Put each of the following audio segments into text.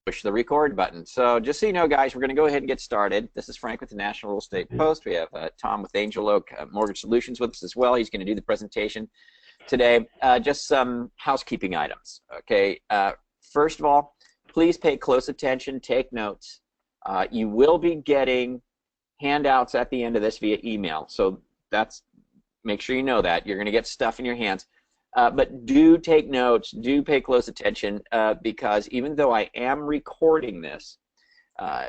push the record button. So just so you know, guys, we're going to go ahead and get started. This is Frank with the National Real Estate Post. We have Tom with Angel Oak Mortgage Solutions with us as well. He's going to do the presentation today. Just some housekeeping items. Okay. First of all, please pay close attention. Take notes. You will be getting handouts at the end of this via email. So make sure you know that. You're going to get stuff in your hands. But do take notes, do pay close attention, because even though I am recording this,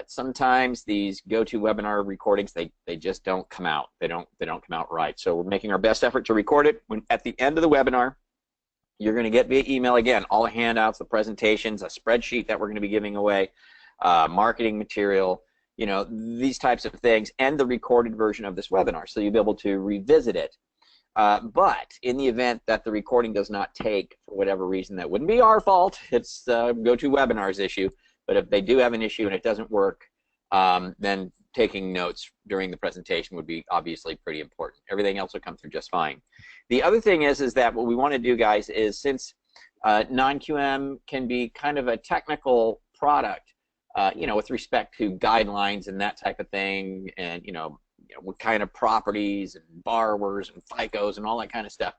sometimes these GoToWebinar recordings, they just don't come out. They don't come out right. So we're making our best effort to record it. At the end of the webinar, you're going to get via email, again, all the handouts, the presentations, a spreadsheet that we're going to be giving away, marketing material, you know, these types of things, and the recorded version of this webinar. So you'll be able to revisit it. But in the event that the recording does not take for whatever reason, that wouldn't be our fault. It's GoToWebinar's issue. But if they do have an issue and it doesn't work, then taking notes during the presentation would be obviously pretty important. Everything else will come through just fine. The other thing is that what we want to do, guys, is since non-QM can be kind of a technical product, you know, with respect to guidelines and that type of thing, and what kind of properties and borrowers and FICOs and all that kind of stuff.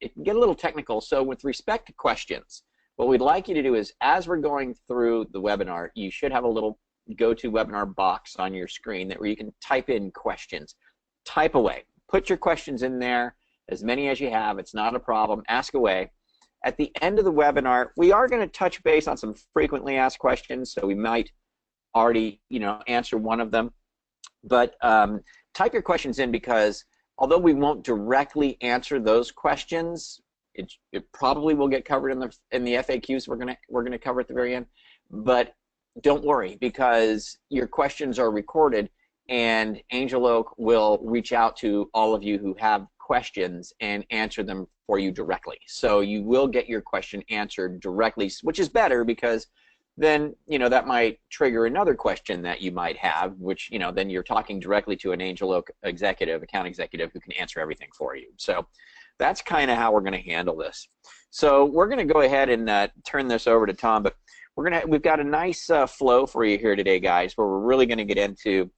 It can get a little technical. So with respect to questions, what we'd like you to do is, as we're going through the webinar, you should have a little GoToWebinar box on your screen where you can type in questions. Type away. Put your questions in there, as many as you have. It's not a problem. Ask away. At the end of the webinar, we are going to touch base on some frequently asked questions, so we might already, answer one of them. But type your questions in, because although we won't directly answer those questions, it probably will get covered in the FAQs we're gonna cover at the very end. But don't worry, because your questions are recorded, and Angel Oak will reach out to all of you who have questions and answer them for you directly. So you will get your question answered directly, which is better, because then that might trigger another question that you might have, which then you're talking directly to an Angel Oak account executive, who can answer everything for you. So that's kind of how we're going to handle this. So we're going to go ahead and turn this over to Tom, but we've got a nice flow for you here today, guys, where we're really going to get into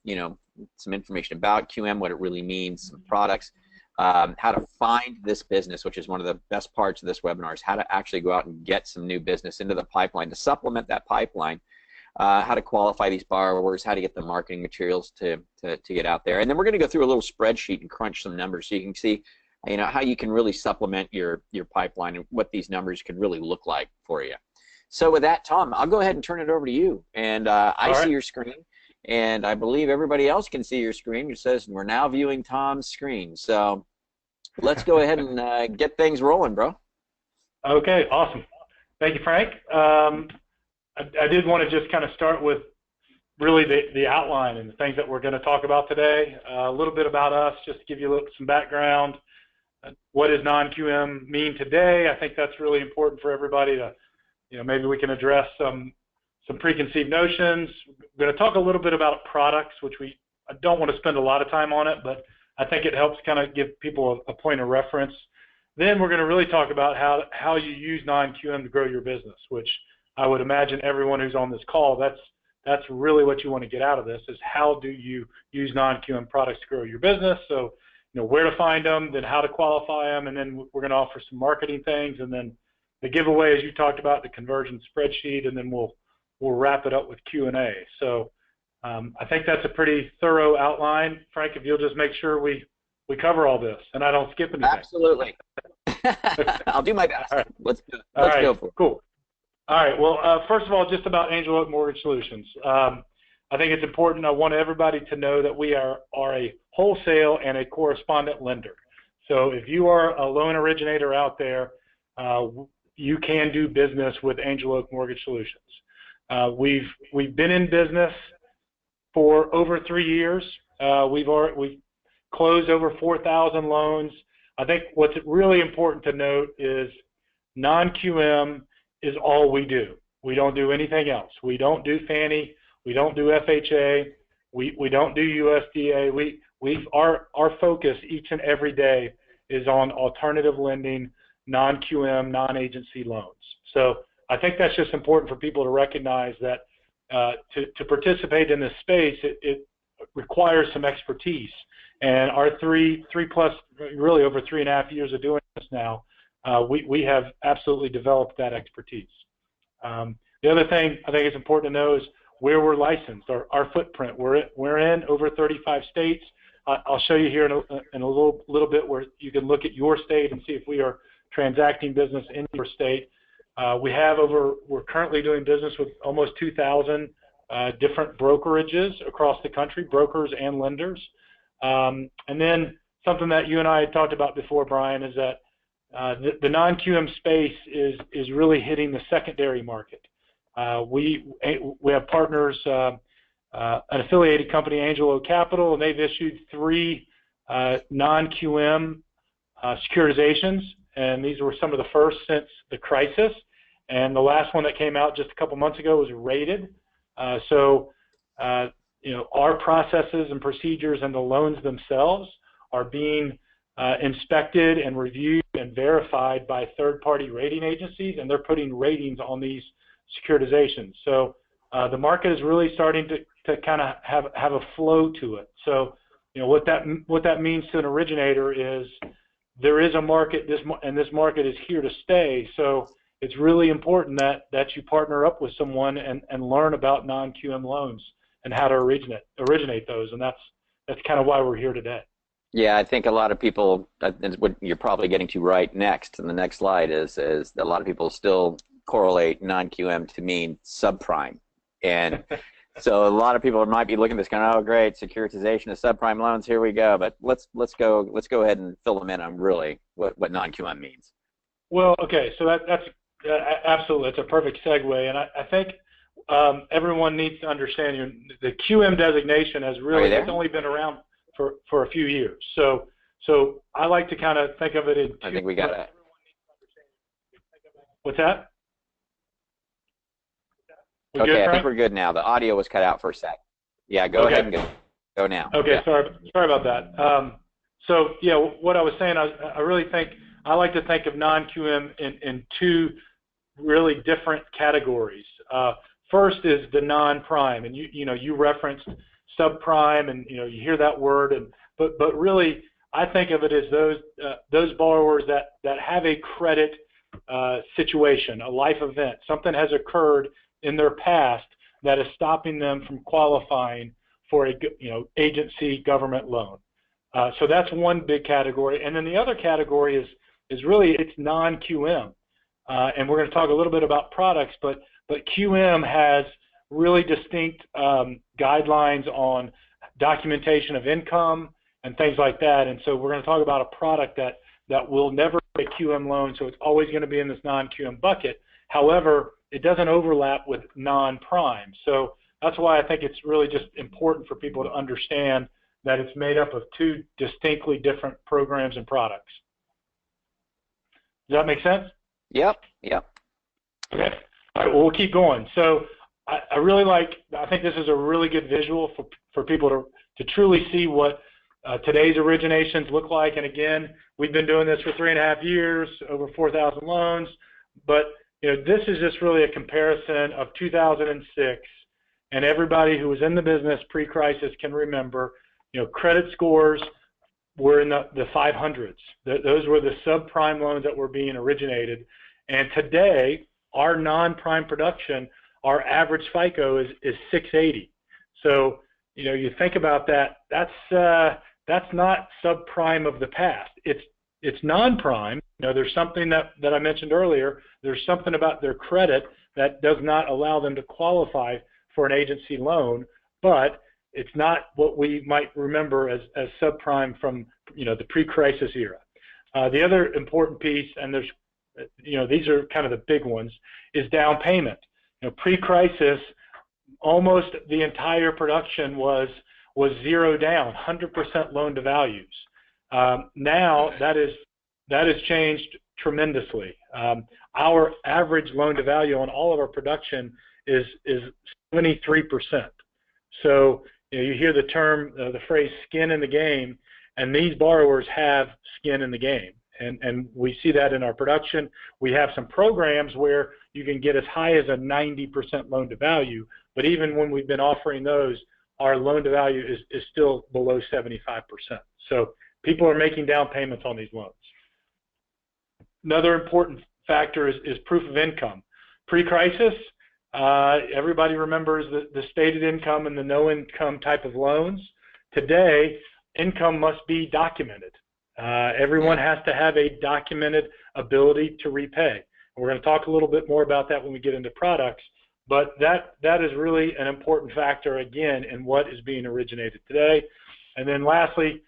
some information about QM, what it really means, some products, how to find this business, which is one of the best parts of this webinar, is how to actually go out and get some new business into the pipeline, to supplement that pipeline, how to qualify these borrowers, how to get the marketing materials to get out there. And then we're going to go through a little spreadsheet and crunch some numbers so you can see how you can really supplement your pipeline and what these numbers could really look like for you. So with that, Tom, I'll go ahead and turn it over to you. And I see your screen, and I believe everybody else can see your screen. It says we're now viewing Tom's screen. So let's go ahead and get things rolling, bro. Okay, awesome. Thank you, Frank. I did want to just kind of start with really the outline and the things that we're going to talk about today. A little bit about us, just to give you some background. What does non-QM mean today? I think that's really important for everybody to, maybe we can address some preconceived notions. We're going to talk a little bit about products, which I don't want to spend a lot of time on it, but I think it helps kind of give people a point of reference. Then we're going to really talk about how you use non-QM to grow your business, which I would imagine everyone who's on this call, that's really what you want to get out of this, is how do you use non-QM products to grow your business. So, where to find them, then how to qualify them, and then we're going to offer some marketing things, and then the giveaway, as you talked about, the conversion spreadsheet, and then we'll wrap it up with Q&A. So I think that's a pretty thorough outline. Frank, if you'll just make sure we cover all this and I don't skip anything. Absolutely. I'll do my best. All right. Let's go for it. Cool. All right. Well, first of all, just about Angel Oak Mortgage Solutions. I think it's important. I want everybody to know that we are a wholesale and a correspondent lender. So if you are a loan originator out there, you can do business with Angel Oak Mortgage Solutions. We've been in business for over 3 years. We've closed over 4,000 loans. I think what's really important to note is non-QM is all we do. We don't do anything else. We don't do Fannie. We don't do FHA. We don't do USDA. Our focus each and every day is on alternative lending, non-QM, non-agency loans. So I think that's just important for people to recognize that to participate in this space, it requires some expertise. And our three plus, really over 3.5 years of doing this now, we have absolutely developed that expertise. The other thing I think is important to know is where we're licensed, our footprint. We're in over 35 states. I'll show you here in a little bit where you can look at your state and see if we are transacting business in your state. We're currently doing business with almost 2,000 different brokerages across the country, brokers and lenders. And then something that you and I had talked about before, Brian, is that the non-QM space is really hitting the secondary market. We have partners, an affiliated company, Angelo Capital, and they've issued 3 non-QM securitizations, and these were some of the first since the crisis. And the last one that came out just a couple months ago was rated. Our processes and procedures and the loans themselves are being inspected and reviewed and verified by third-party rating agencies, and they're putting ratings on these securitizations. So the market is really starting to kind of have a flow to it. So what that means to an originator is there is a market, and this market is here to stay. So it's really important that you partner up with someone and learn about non-QM loans and how to originate those, and that's kind of why we're here today. Yeah, I think a lot of people, what you're probably getting to right next, and the next slide is a lot of people still correlate non-QM to mean subprime. And so a lot of people might be looking at this going, oh great, securitization of subprime loans, here we go. But let's go ahead and fill them in on really what non-QM means. Well, okay, so that's absolutely, it's a perfect segue, and I think everyone needs to understand the QM designation has really, it's only been around for a few years. So I like to kind of think of it in I think we got it. What's that? Okay, I think we're good now. The audio was cut out for a sec. Yeah, go ahead and go now. Okay, yeah. sorry about that. So yeah, what I was saying, I really think I like to think of non-QM in 2 really different categories. First is the non-prime, and you referenced subprime, and you hear that word, but really I think of it as those borrowers that have a credit situation, a life event, something has occurred in their past that is stopping them from qualifying for a agency government loan. So that's one big category, and then the other category is really it's non-QM, and we're going to talk a little bit about products, but QM has really distinct guidelines on documentation of income and things like that, and so we're going to talk about a product that will never be a QM loan, so it's always going to be in this non-QM bucket. However, it doesn't overlap with non-prime, so that's why I think it's really just important for people to understand that it's made up of 2 distinctly different programs and products. Does that make sense? Yep. Okay. All right, well, we'll keep going. So I think this is a really good visual for people to truly see what today's originations look like. And again, we've been doing this for 3.5 years, over 4,000 loans, but this is just really a comparison of 2006, and everybody who was in the business pre-crisis can remember, credit scores were in the 500s. Those were the subprime loans that were being originated. And today, our non-prime production, our average FICO is 680. So, you think about that, that's not subprime of the past. It's non-prime. There's something that I mentioned earlier. There's something about their credit that does not allow them to qualify for an agency loan, but it's not what we might remember as subprime from the pre-crisis era. The other important piece, and there's these are kind of the big ones, is down payment. Pre-crisis, almost the entire production was 0 down, 100% loan to values. Now that has changed tremendously. Our average loan to value on all of our production is 73%. So you hear the term, the phrase "skin in the game," and these borrowers have skin in the game. And we see that in our production. We have some programs where you can get as high as a 90% loan to value, but even when we've been offering those, our loan to value is still below 75%. So people are making down payments on these loans. Another important factor is proof of income. Pre-crisis, everybody remembers the stated income and the no income type of loans. Today, income must be documented. Everyone has to have a documented ability to repay. We're going to talk a little bit more about that when we get into products, but that is really an important factor, again, in what is being originated today. And then lastly,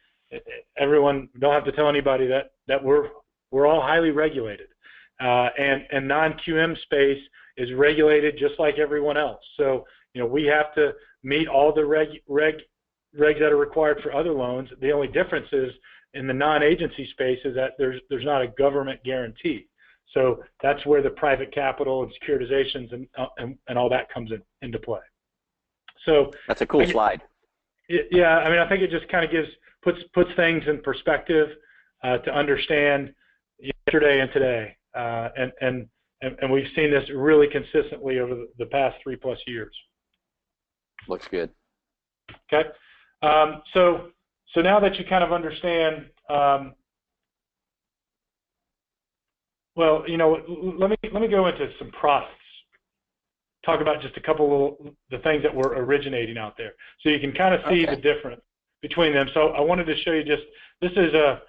everyone, don't have to tell anybody that we're all highly regulated. And non-QM space is regulated just like everyone else. So, we have to meet all the regs that are required for other loans. The only difference is in the non-agency space is that there's not a government guarantee. So that's where the private capital and securitizations and all that comes into play. So that's a cool slide. Yeah, I mean, I think it just kind of puts things in perspective to understand yesterday and today, and we've seen this really consistently over the past 3+ years. Looks good. Okay, so now that you kind of understand, well, let me go into some products. Talk about just a couple of the things that were originating out there, so you can kind of see the difference between them. So I wanted to show you just this is a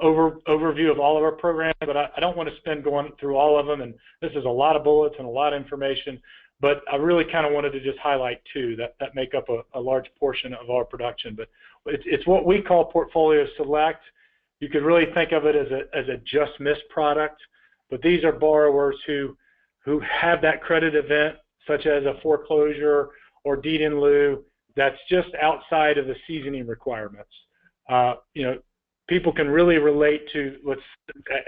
overview of all of our programs, but I don't want to spend going through all of them, and this is a lot of bullets and a lot of information. But I really kind of wanted to just highlight two that make up a large portion of our production. But it's what we call Portfolio Select. You could really think of it as a just miss product. But these are borrowers who have that credit event, such as a foreclosure or deed in lieu, that's just outside of the seasoning requirements. People can really relate to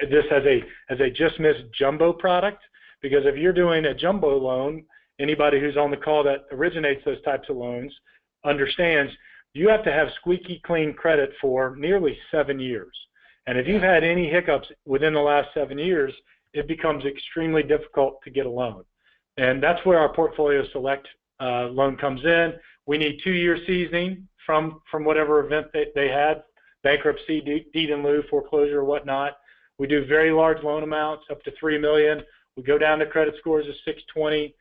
this as a just miss jumbo product, because if you're doing a jumbo loan, anybody who's on the call that originates those types of loans understands you have to have squeaky clean credit for nearly 7 years. And if you've had any hiccups within the last 7 years, it becomes extremely difficult to get a loan. And that's where our Portfolio Select loan comes in. We need 2-year seasoning from whatever event they had, bankruptcy, deed in lieu, foreclosure, or whatnot. We do very large loan amounts, up to $3 million. We go down to credit scores of 620,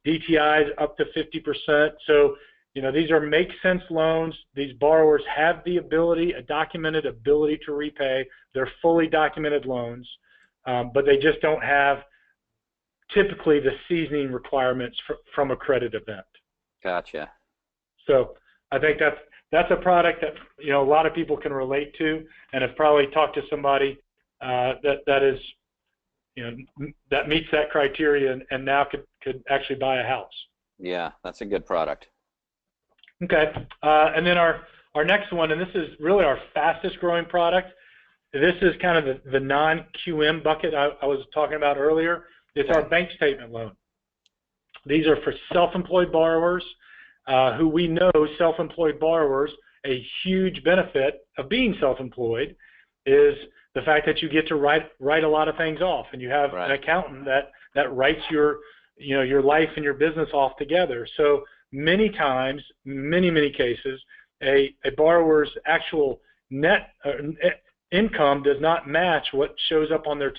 DTIs up to 50%. So, these are make sense loans. These borrowers have the ability, a documented ability to repay. They're fully documented loans, but they just don't have typically the seasoning requirements from a credit event. Gotcha. So I think that's a product that a lot of people can relate to, and have probably talked to somebody that is that meets that criteria and now could actually buy a house. Yeah, that's a good product. Okay, and then our next one, and this is really our fastest growing product. This is kind of the non-QM bucket I was talking about earlier. It's our bank statement loan. These are for self-employed borrowers who we know self-employed borrowers, a huge benefit of being self-employed is the fact that you get to write a lot of things off, and you have an accountant that writes your life and your business off together. So many times, many cases, a borrower's actual net income does not match what shows up on their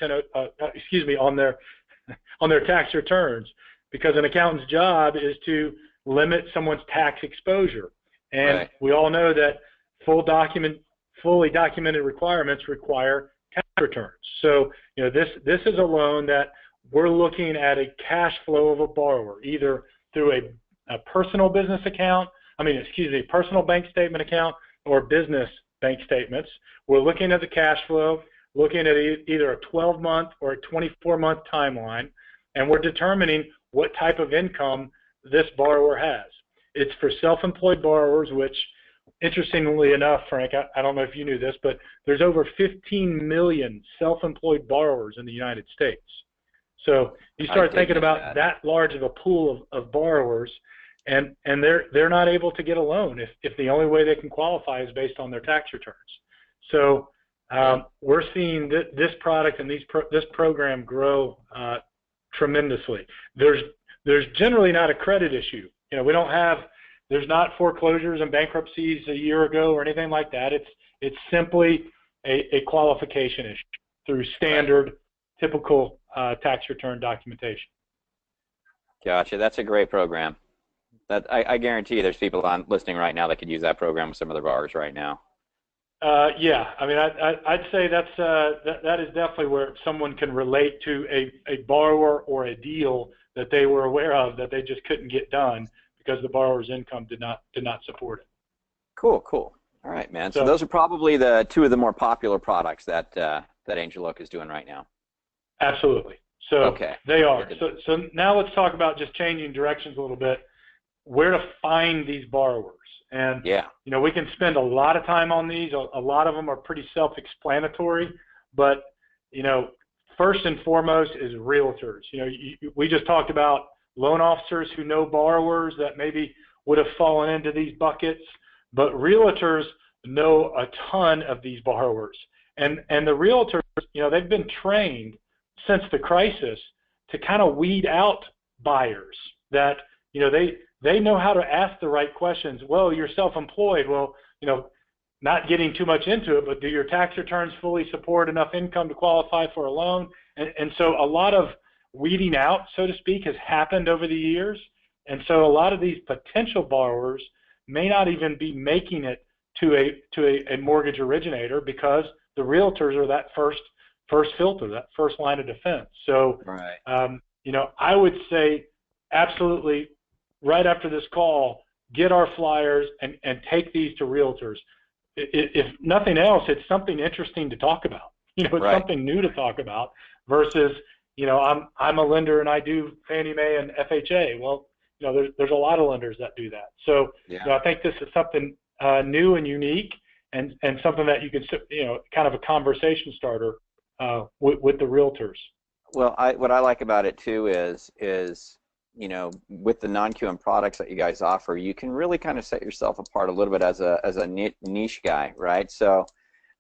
on their tax returns, because an accountant's job is to limit someone's tax exposure, and we all know that fully documented requirements require tax returns. So this is a loan that we're looking at a cash flow of a borrower, either through a personal business account, personal bank statement account, or business bank statements. We're looking at the cash flow, looking at either a 12-month or a 24-month timeline, and we're determining what type of income this borrower has. It's for self-employed borrowers, which, interestingly enough, Frank, I don't know if you knew this, but there's over 15 million self-employed borrowers in the United States. So you start thinking about that large of a pool of borrowers, and they're not able to get a loan if the only way they can qualify is based on their tax returns. So We're seeing this product and this program grow tremendously. There's generally not a credit issue. There's not foreclosures and bankruptcies a year ago or anything like that. It's simply a qualification issue through standard, typical tax return documentation. Gotcha. That's a great program. I guarantee you there's people listening right now that could use that program with some of their borrowers right now. Yeah, I mean, I'd say that is definitely where someone can relate to a borrower or a deal that they were aware of that they just couldn't get done because the borrower's income did not support it. Cool. All right, man. So those are probably the two of the more popular products that Angel Oak is doing right now. Absolutely. So they are. So now let's talk about just changing directions a little bit. Where to find these borrowers. And, we can spend a lot of time on these. A lot of them are pretty self-explanatory. But, first and foremost is realtors. We just talked about loan officers who know borrowers that maybe would have fallen into these buckets. But realtors know a ton of these borrowers. And the realtors, they've been trained since the crisis to kind of weed out buyers that, they know how to ask the right questions. Well, you're self-employed. Well, not getting too much into it, but do your tax returns fully support enough income to qualify for a loan? And so a lot of weeding out, so to speak, has happened over the years. And so a lot of these potential borrowers may not even be making it to a mortgage originator because the realtors are that first filter, that first line of defense. So, I would say absolutely, right after this call, get our flyers and take these to realtors. If nothing else, it's something interesting to talk about. It's something new to talk about versus, I'm a lender and I do Fannie Mae and FHA. Well, there's a lot of lenders that do that. So, I think this is something new and unique and something that you can, kind of a conversation starter with the realtors. Well, what I like about it too is with the non-QM products that you guys offer, you can really kind of set yourself apart a little bit as a niche guy, right? So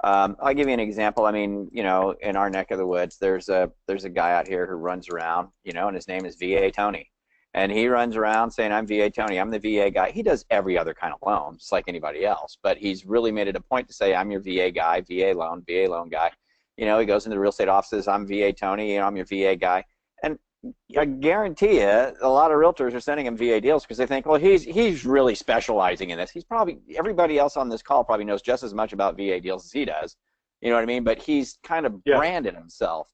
I'll give you an example. I mean, in our neck of the woods, there's a guy out here who runs around, and his name is VA Tony. And he runs around saying, I'm VA Tony, I'm the VA guy. He does every other kind of loan, just like anybody else. But he's really made it a point to say, I'm your VA guy, VA loan guy. He goes into the real estate offices, I'm VA Tony, I'm your VA guy. And I guarantee you, a lot of realtors are sending him VA deals because they think, well, he's really specializing in this. Everybody else on this call probably knows just as much about VA deals as he does. You know what I mean? But he's kind of branded himself.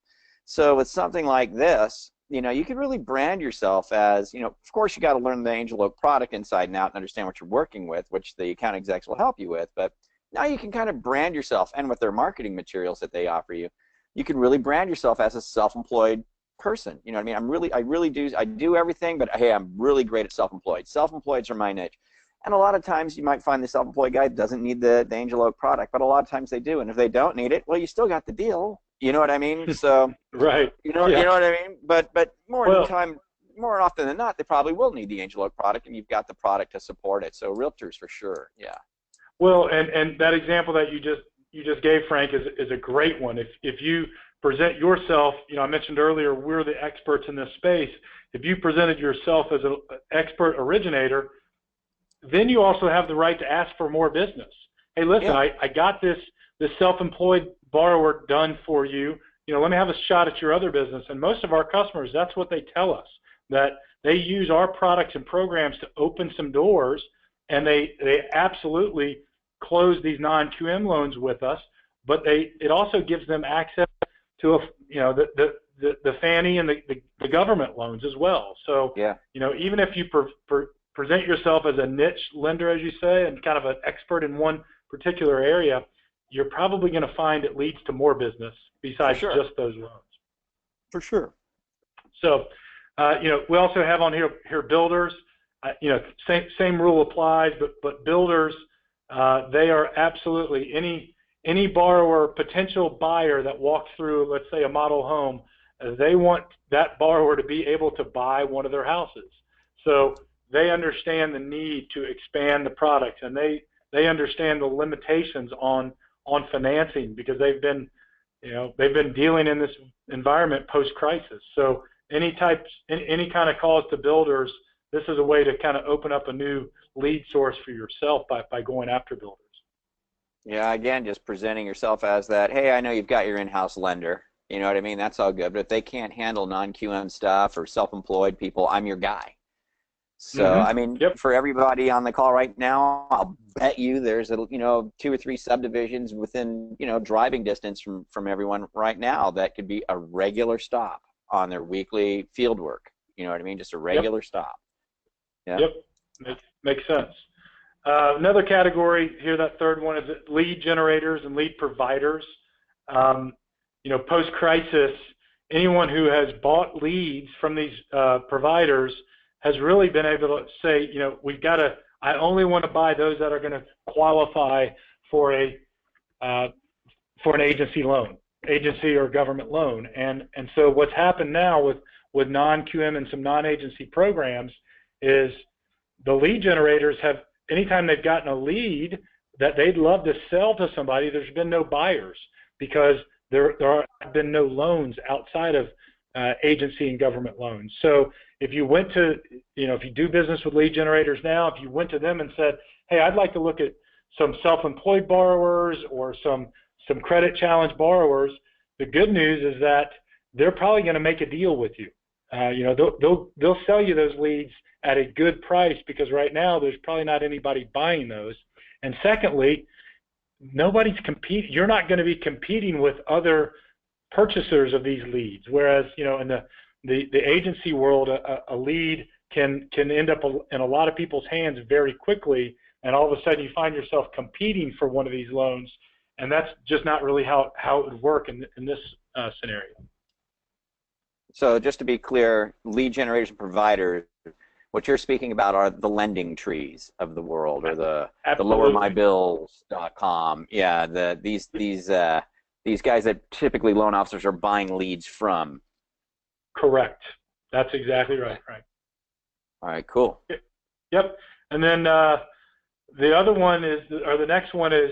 So with something like this, you can really brand yourself as, of course you got to learn the Angel Oak product inside and out and understand what you're working with, which the account execs will help you with. But now you can kind of brand yourself, and with their marketing materials that they offer you, you can really brand yourself as a self-employed person. You know what I mean? I do everything, but hey, I'm really great at self-employed. Self-employeds are my niche. And a lot of times you might find the self-employed guy doesn't need the Angel Oak product, but a lot of times they do. And if they don't need it, well, you still got the deal. You know what I mean? So right. You know what I mean? But more often than not, they probably will need the Angel Oak product, and you've got the product to support it. So realtors for sure, yeah. Well, and that example that you just gave, Frank, is a great one. If you present yourself, I mentioned earlier we're the experts in this space. If you presented yourself as an expert originator, then you also have the right to ask for more business. Hey, listen, I got this self-employed borrower done for you. Let me have a shot at your other business. And most of our customers, that's what they tell us, that they use our products and programs to open some doors, and they absolutely close these non-QM loans with us. But it also gives them access to the Fannie and the government loans as well. So even if you present yourself as a niche lender, as you say, and kind of an expert in one particular area, you're probably going to find it leads to more business besides just those loans. For sure. So, we also have on here builders. Same rule applies, but builders, they are absolutely any borrower, potential buyer that walks through, let's say, a model home, they want that borrower to be able to buy one of their houses. So they understand the need to expand the product, and they understand the limitations on on financing because they've been dealing in this environment post-crisis. So any kind of calls to builders, this is a way to kind of open up a new lead source for yourself by going after builders. Yeah, again, just presenting yourself as that, hey, I know you've got your in-house lender. You know what I mean? That's all good. But if they can't handle non-QM stuff or self-employed people, I'm your guy. So, I mean, for everybody on the call right now, I'll bet you there's, 2 or 3 subdivisions within, driving distance from everyone right now that could be a regular stop on their weekly field work. You know what I mean? Just a regular stop. Yeah. Yep. Makes sense. Another category here, that third one, is lead generators and lead providers. Post-crisis, anyone who has bought leads from these providers has really been able to say, I only want to buy those that are going to qualify for an agency or government loan. And so what's happened now with non-QM and some non-agency programs is the lead generators have, anytime they've gotten a lead that they'd love to sell to somebody, there's been no buyers because there have been no loans outside of agency and government loans. So if you went to, if you do business with lead generators now, if you went to them and said, hey, I'd like to look at some self-employed borrowers or some credit challenged borrowers, the good news is that they're probably going to make a deal with you. They'll sell you those leads at a good price because right now there's probably not anybody buying those. And secondly, nobody's competing. You're not going to be competing with other purchasers of these leads. Whereas, in the agency world, a lead can end up in a lot of people's hands very quickly, and all of a sudden you find yourself competing for one of these loans, and that's just not really how it would work in this scenario. So just to be clear, lead generators and providers, what you're speaking about are the lending trees of the world, or the lowermybills.com. Yeah, these guys that typically loan officers are buying leads from. Correct. That's exactly right. Right. All right. Cool. Yep. And then the other one is, or the next one is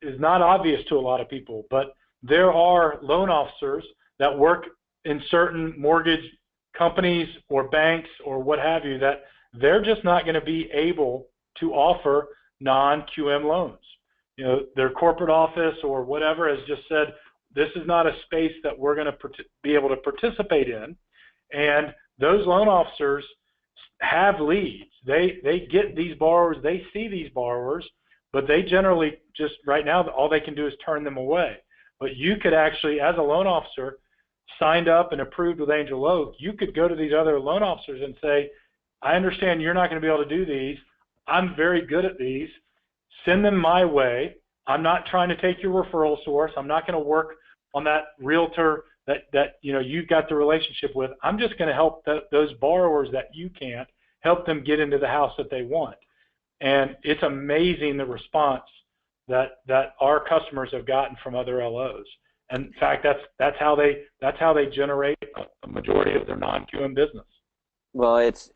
not obvious to a lot of people, but there are loan officers that work in certain mortgage companies or banks or what have you, that they're just not going to be able to offer non-QM loans. Their corporate office or whatever has just said, this is not a space that we're going to be able to participate in. And those loan officers have leads. They get these borrowers, they see these borrowers, but they generally just, right now, all they can do is turn them away. But you could actually, as a loan officer, signed up and approved with Angel Oak, you could go to these other loan officers and say, I understand you're not going to be able to do these. I'm very good at these. Send them my way. I'm not trying to take your referral source. I'm not going to work on that realtor that you've got the relationship with. I'm just going to help those borrowers that you can't, help them get into the house that they want. And it's amazing the response that our customers have gotten from other LOs. And in fact, that's how they generate a majority of their non-QM business. Well, it's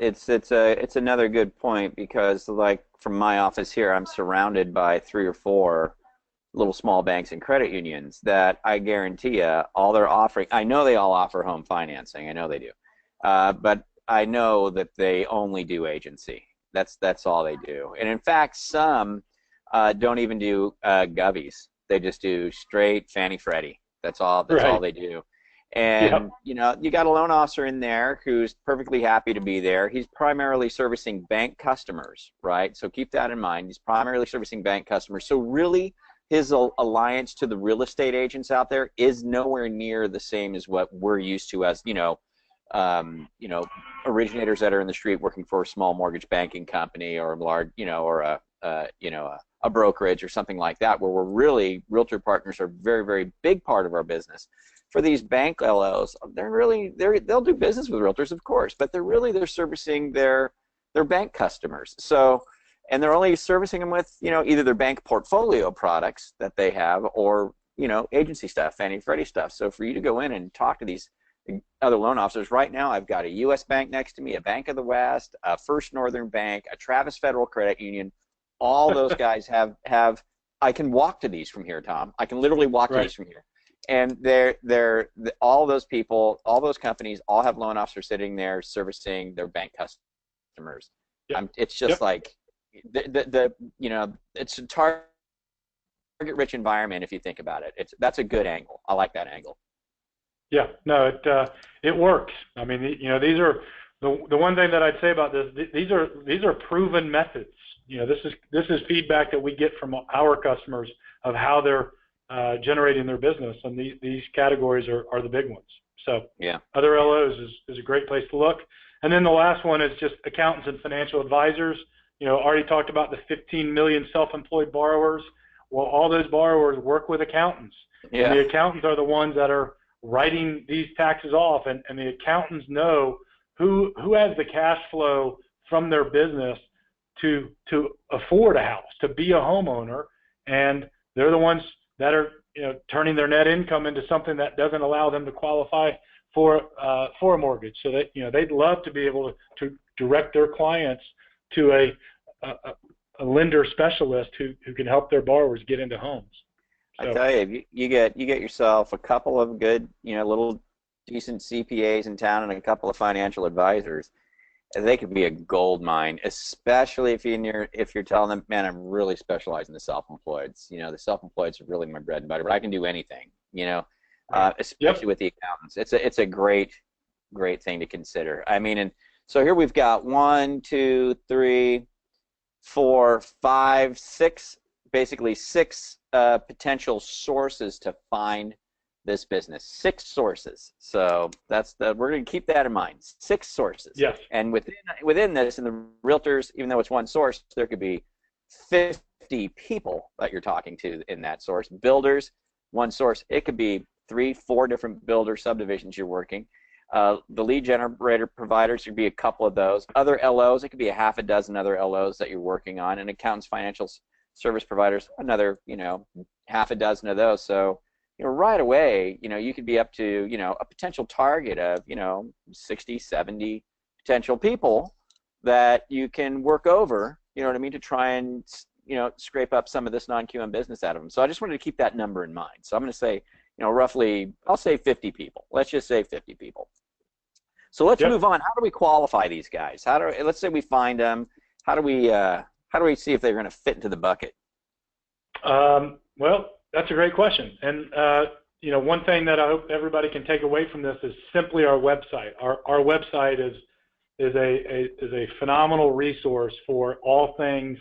another good point, because like from my office here, I'm surrounded by 3 or 4 little small banks and credit unions that I guarantee you all they're offering. I know they all offer home financing. I know they do, but I know that they only do agency. That's all they do. And in fact, some don't even do govies. They just do straight Fannie Freddie. That's all they do. And you got a loan officer in there who's perfectly happy to be there. He's primarily servicing bank customers, right? So keep that in mind. He's primarily servicing bank customers. So really, his alliance to the real estate agents out there is nowhere near the same as what we're used to as originators that are in the street working for a small mortgage banking company or a large, or a brokerage or something like that, where we're really, realtor partners are a very, very big part of our business. For these bank LOs, they'll do business with realtors, of course, but they're servicing their bank customers. So, and they're only servicing them with, either their bank portfolio products that they have or, agency stuff, Fannie Freddie stuff. So for you to go in and talk to these other loan officers, right now I've got a U.S. Bank next to me, a Bank of the West, a First Northern Bank, a Travis Federal Credit Union. All those guys have I can walk to these from here, Tom. I can literally walk to Right. these from here. And all those people, all those companies, all have loan officers sitting there servicing their bank customers. Yep. It's just Yep. like it's a target-rich environment if you think about it. That's a good angle. I like that angle. Yeah. No, it works. I mean, these are the one thing that I'd say about this. These are proven methods. This is feedback that we get from our customers of how they're generating their business, and these categories are the big ones. So yeah, other LOs is a great place to look. And then the last one is just accountants and financial advisors. Already talked about the 15 million self-employed borrowers. Well, all those borrowers work with accountants. yeah. And the accountants are the ones that are writing these taxes off, and the accountants know who has the cash flow from their business to afford a house, to be a homeowner, and they're the ones that are turning their net income into something that doesn't allow them to qualify for a mortgage. So that they'd love to be able to direct their clients to a lender specialist who can help their borrowers get into homes. So, I tell you, you get yourself a couple of good, little decent CPAs in town and a couple of financial advisors. They could be a gold mine, especially if you're telling them, man, I'm really specialized in the self-employeds. The self-employeds are really my bread and butter, but I can do anything. Especially with the accountants. It's a great thing to consider. I mean, and so here we've got 1, 2, 3, 4, 5, 6, basically 6 potential sources to find this business. 6 sources. So we're going to keep that in mind. 6 sources. yes. And within this, in the realtors, even though it's one source, there could be 50 people that you're talking to in that source. Builders, one source. It could be 3, 4 different builder subdivisions you're working. The lead generator providers could be a couple of those. Other LOs, it could be a half a dozen other LOs that you're working on. And accountants, financial service providers, another, half a dozen of those. So, right away, you could be up to, a potential target of, 60, 70 potential people that you can work over, to try and, scrape up some of this non-QM business out of them. So I just wanted to keep that number in mind. So I'm going to say, roughly, I'll say 50 people. Let's just say 50 people. So let's move on. How do we qualify these guys? Let's say we find them. How do we see if they're going to fit into the bucket? Well, that's a great question. And one thing that I hope everybody can take away from this is simply our website. Our website is a phenomenal resource for all things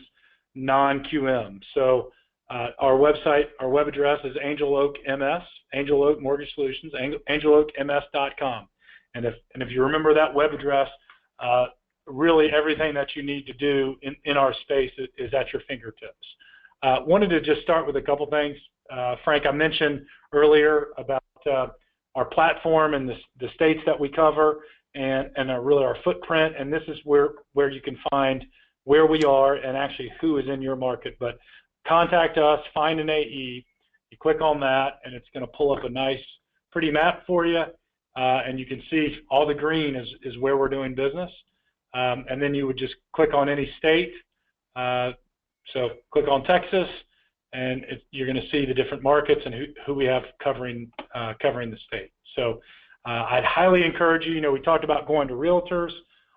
non-QM. So our website, our web address is Angel Oak MS, Angel Oak Mortgage Solutions, angeloakms.com. And if you remember that web address, really everything that you need to do in our space is at your fingertips. Wanted to just start with a couple things. Frank, I mentioned earlier about our platform and the states that we cover and really our footprint, and this is where you can find where we are and actually who is in your market. But contact us, find an AE, you click on that, and it's going to pull up a nice, pretty map for you, and you can see all the green is where we're doing business. And then you would just click on any state. So click on Texas, and you're going to see the different markets and who we have covering the state. So I'd highly encourage you. We talked about going to realtors.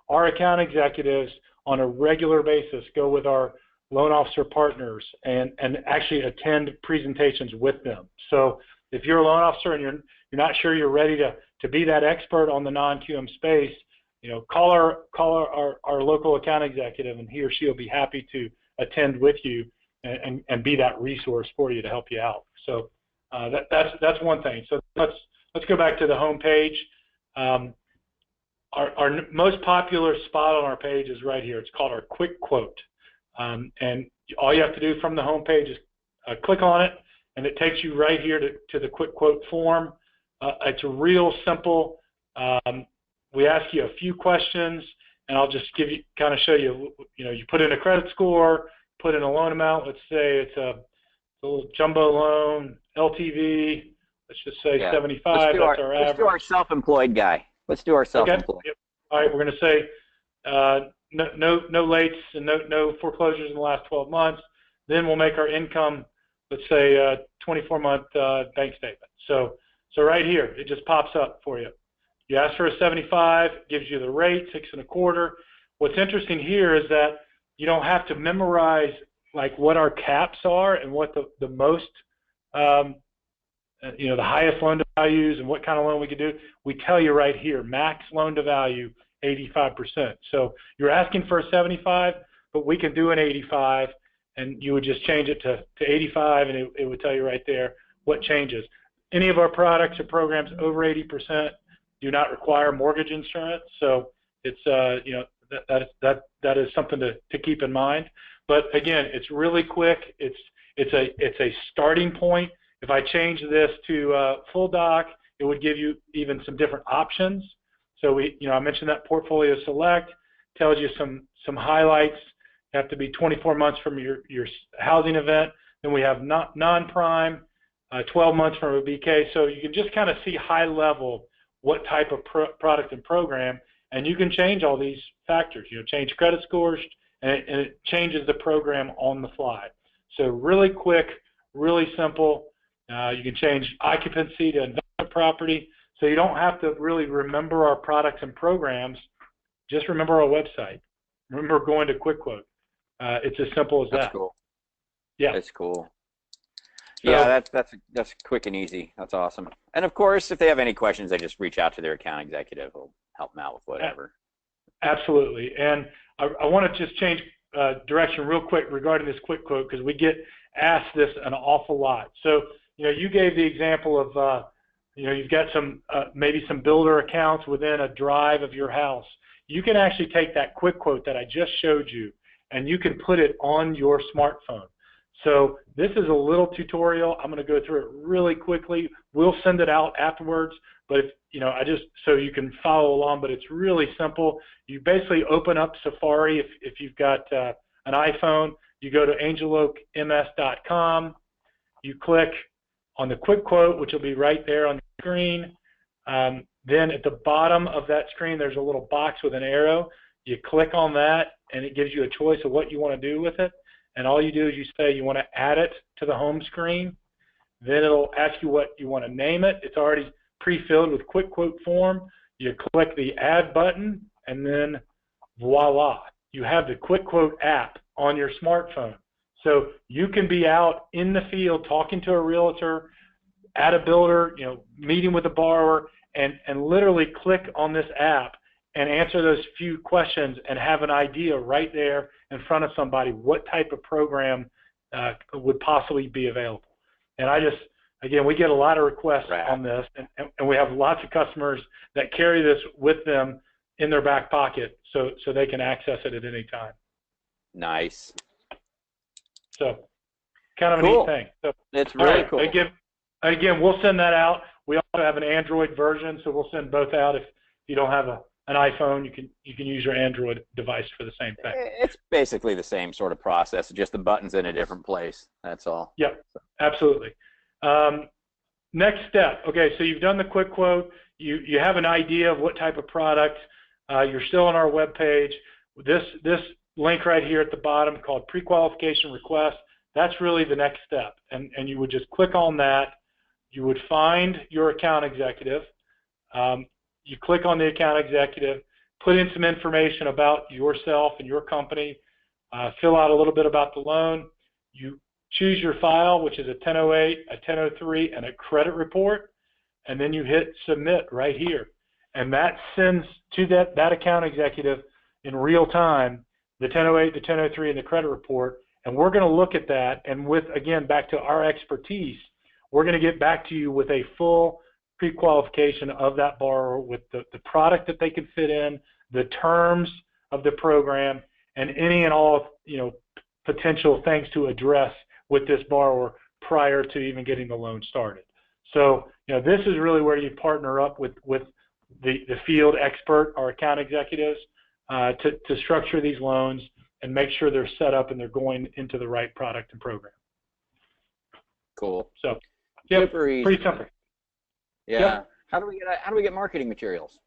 Our account executives on a regular basis go with our loan officer partners and actually attend presentations with them. So if you're a loan officer and you're not sure you're ready to be that expert on the non-QM space, call our local account executive, and he or she will be happy to attend with you and be that resource for you to help you out. So that's one thing. So let's go back to the home page. Our most popular spot on our page is right here. It's called our quick quote. And all you have to do from the home page is click on it, and it takes you right here to the quick quote form. It's real simple. We ask you a few questions, and I'll just show you, you put in a credit score, put in a loan amount. Let's say it's a little jumbo loan, LTV, let's just say 75, that's our average. Let's do our self-employed guy. Let's do our self-employed. Okay. Yep. All right, we're going to say no lates and no foreclosures in the last 12 months. Then we'll make our income let's say 24-month bank statement. So right here, it just pops up for you. You ask for a 75, gives you the rate, 6.25. What's interesting here is that you don't have to memorize like what our caps are and what the most, the highest loan to values and what kind of loan we could do. We tell you right here, max loan to value, 85%. So you're asking for a 75, but we can do an 85, and you would just change it to 85, and it would tell you right there what changes. Any of our products or programs over 80% do not require mortgage insurance, so it's that is something to keep in mind. But again, it's really quick. It's a starting point. If I change this to full doc, it would give you even some different options. So I mentioned that portfolio select tells you some highlights. You have to be 24 months from your housing event. Then we have non-prime, 12 months from a BK. So you can just kind of see high level what type of product and program, and you can change all these factors. Change credit scores, and it changes the program on the fly. So really quick, really simple. You can change occupancy to investment property. So you don't have to really remember our products and programs. Just remember our website. Remember going to QuickQuote. It's as simple as that. That's cool. Yeah. That's cool. So, yeah, that's quick and easy. That's awesome. And of course, if they have any questions, they just reach out to their account executive who'll help them out with whatever. Absolutely. And I want to just change direction real quick regarding this QuickQuote, because we get asked this an awful lot. So, you gave the example of, you've got maybe some builder accounts within a drive of your house. You can actually take that QuickQuote that I just showed you, and you can put it on your smartphone. So this is a little tutorial. I'm going to go through it really quickly. We'll send it out afterwards, but so you can follow along, but it's really simple. You basically open up Safari if you've got an iPhone. You go to angeloakms.com. You click on the QuickQuote, which will be right there on the screen. Then at the bottom of that screen, there's a little box with an arrow. You click on that, and it gives you a choice of what you want to do with it. And all you do is you say you want to add it to the home screen. Then it'll ask you what you want to name it. It's already pre-filled with QuickQuote form. You click the add button, and then voila, you have the QuickQuote app on your smartphone. So you can be out in the field talking to a realtor, at a builder, meeting with a borrower, and literally click on this app and answer those few questions and have an idea right there in front of somebody what type of program would possibly be available. And again, we get a lot of requests on this, and we have lots of customers that carry this with them in their back pocket so they can access it at any time. Nice. So kind of a cool. neat thing. So, it's really cool. Again, we'll send that out. We also have an Android version, so we'll send both out. If you don't have an iPhone, you can use your Android device for the same thing. It's basically the same sort of process, just the button's in a different place. That's all. Yep, absolutely. Next step. Okay, so you've done the QuickQuote. You have an idea of what type of product. You're still on our webpage. This link right here at the bottom called pre-qualification request, that's really the next step. And you would just click on that. You would find your account executive. You click on the account executive, put in some information about yourself and your company, fill out a little bit about the loan. You choose your file, which is a 1008, a 1003, and a credit report, and then you hit submit right here. And that sends to that account executive in real time the 1008, the 1003, and the credit report, and we're going to look at that, and again, back to our expertise, we're going to get back to you with a full pre-qualification of that borrower with the product that they can fit in, the terms of the program, and any and all potential things to address with this borrower prior to even getting the loan started. So this is really where you partner up with the field expert, our account executives, to structure these loans and make sure they're set up and they're going into the right product and program. Cool. So yeah, pretty simple. Yeah. Yep. How do we get marketing materials?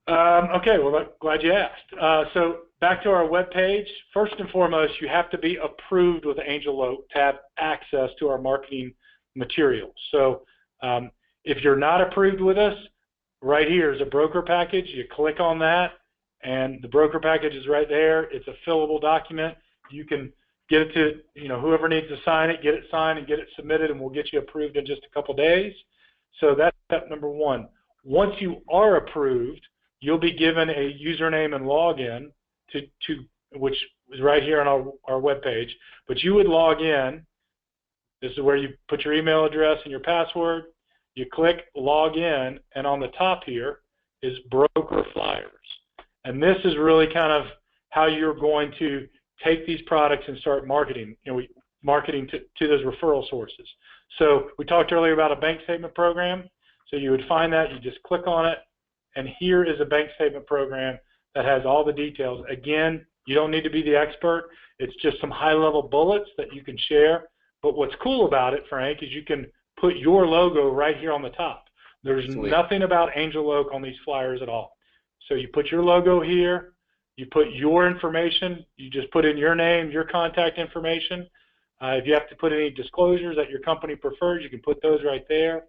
Okay, well, glad you asked. So back to our web page. First and foremost, you have to be approved with Angel Oak to have access to our marketing materials. So if you're not approved with us, right here is a broker package. You click on that, and the broker package is right there. It's a fillable document. You can get it to whoever needs to sign it, get it signed, and get it submitted, and we'll get you approved in just a couple days. So that's step number one. Once you are approved, you'll be given a username and login to which is right here on our web page. But you would log in. This is where you put your email address and your password. You click log in, and on the top here is broker flyers. And this is really kind of how you're going to take these products and start marketing, marketing to those referral sources. So we talked earlier about a bank statement program. So you would find that, you just click on it, and here is a bank statement program that has all the details. Again, you don't need to be the expert. It's just some high-level bullets that you can share. But what's cool about it, Frank, is you can put your logo right here on the top. There's Sweet. Nothing about Angel Oak on these flyers at all. So you put your logo here. You put your information. You just put in your name, your contact information. If you have to put any disclosures that your company prefers, you can put those right there.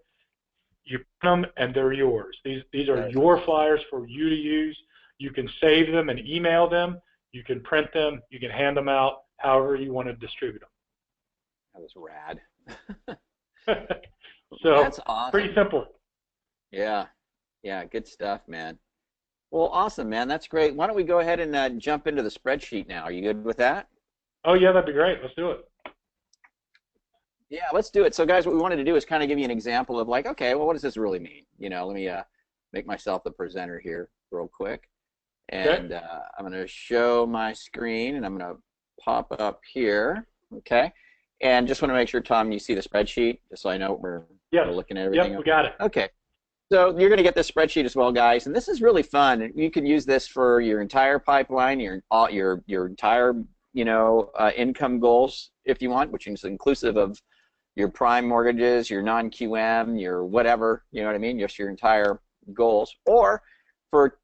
You put them, and they're yours. These are your flyers for you to use. You can save them and email them. You can print them. You can hand them out however you want to distribute them. That was rad. So that's awesome. Pretty simple. Yeah, good stuff, man. Well, awesome, man. That's great. Why don't we go ahead and jump into the spreadsheet now? Are you good with that? Oh, yeah, that'd be great. Let's do it. Yeah, let's do it. So, guys, what we wanted to do is kind of give you an example of like, okay, well, what does this really mean? Let me make myself the presenter here real quick. And okay. I'm going to show my screen, and I'm going to pop up here, okay? And just want to make sure, Tom, you see the spreadsheet, just so I know we're looking at everything. Yep, we got it. Okay. So you're going to get this spreadsheet as well, guys, and this is really fun. You can use this for your entire pipeline, your entire income goals if you want, which is inclusive of your prime mortgages, your non-QM, your whatever, you know what I mean, just your entire goals. Or for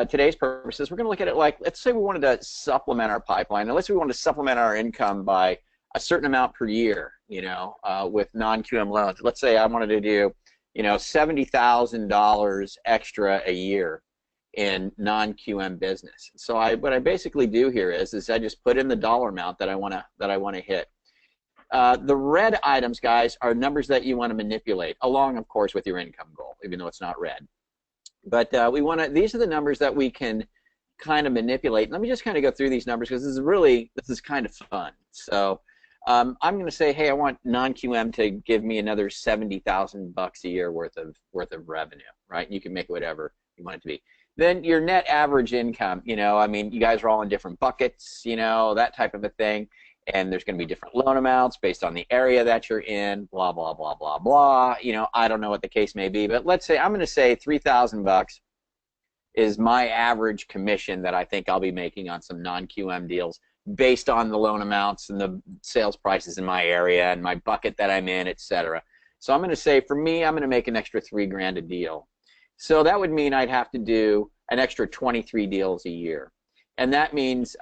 today's purposes, we're going to look at it like, let's say we wanted to supplement our pipeline, and let's say we wanted to supplement our income by a certain amount per year, with non-QM loans. Let's say I wanted to do $70,000 extra a year in non-QM business. So what I basically do here is I just put in the dollar amount that I want to hit. The red items, guys, are numbers that you want to manipulate, along, of course, with your income goal, even though it's not red. But these are the numbers that we can kind of manipulate. Let me just kind of go through these numbers because this is kind of fun. So I'm going to say, hey, I want non-QM to give me another $70,000 a year worth of revenue, right? And you can make it whatever you want it to be. Then your net average income, I mean, you guys are all in different buckets, that type of a thing. And there's going to be different loan amounts based on the area that you're in, blah, blah, blah, blah, blah. I don't know what the case may be, but let's say I'm going to say $3,000 is my average commission that I think I'll be making on some non-QM deals based on the loan amounts and the sales prices in my area and my bucket that I'm in, etc. So I'm going to say, for me, I'm going to make an extra $3,000 a deal. So that would mean I'd have to do an extra 23 deals a year. And that means